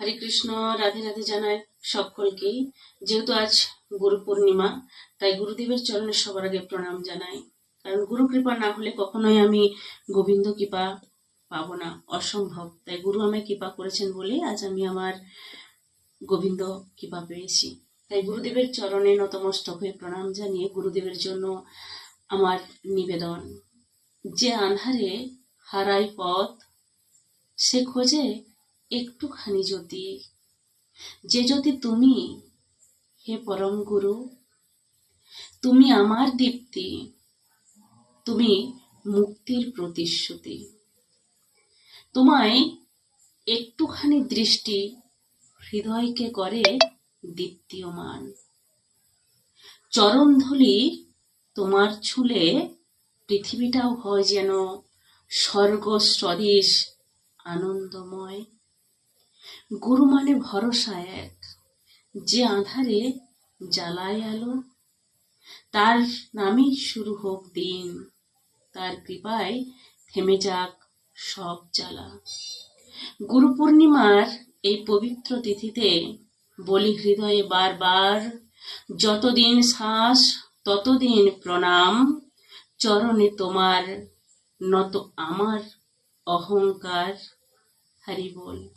হরে কৃষ্ণ, রাধে রাধে জানাই সকলকেই। যেহেতু আজ গুরু পূর্ণিমা, তাই গুরুদেবের চরণে সবার আগে প্রণাম জানাই। কারণ গুরু কৃপা না হলে কখনোই আমি গোবিন্দ কৃপা পাবো না, অসম্ভব। তাই গুরু আমায় কৃপা করেছেন বলে আজ আমি আমার গোবিন্দ কৃপা পেয়েছি। তাই গুরুদেবের চরণে নতমস্তক হয়ে প্রণাম জানিয়ে গুরুদেবের জন্য আমার নিবেদন। যে আঁধারে হারাই পথ, সে খোঁজে একটুখানি জ্যোতি। যে জ্যোতি তুমি, হে পরম গুরু। তুমি আমার দীপ্তি, তুমি মুক্তির প্রতিশ্রুতি। তোমায় একটুখানি দৃষ্টি হৃদয়কে করে দীপ্তিয়মান। চরণধূলি তোমার ছুলে পৃথিবীটাও হয় যেন স্বর্গ সদৃশ আনন্দময়। গুরু মানে ভরসা এক, যে আঁধারে জ্বালায় আলো। তার নামেই শুরু হোক দিন, তার কৃপায় থেমে যাক সব জ্বালা। গুরু পূর্ণিমার এই পবিত্র তিথিতে বলি হৃদয়ে বারবার, যতদিন শ্বাস ততদিন প্রণাম। চরণে তোমার নত আমার অহংকার। হরি বল।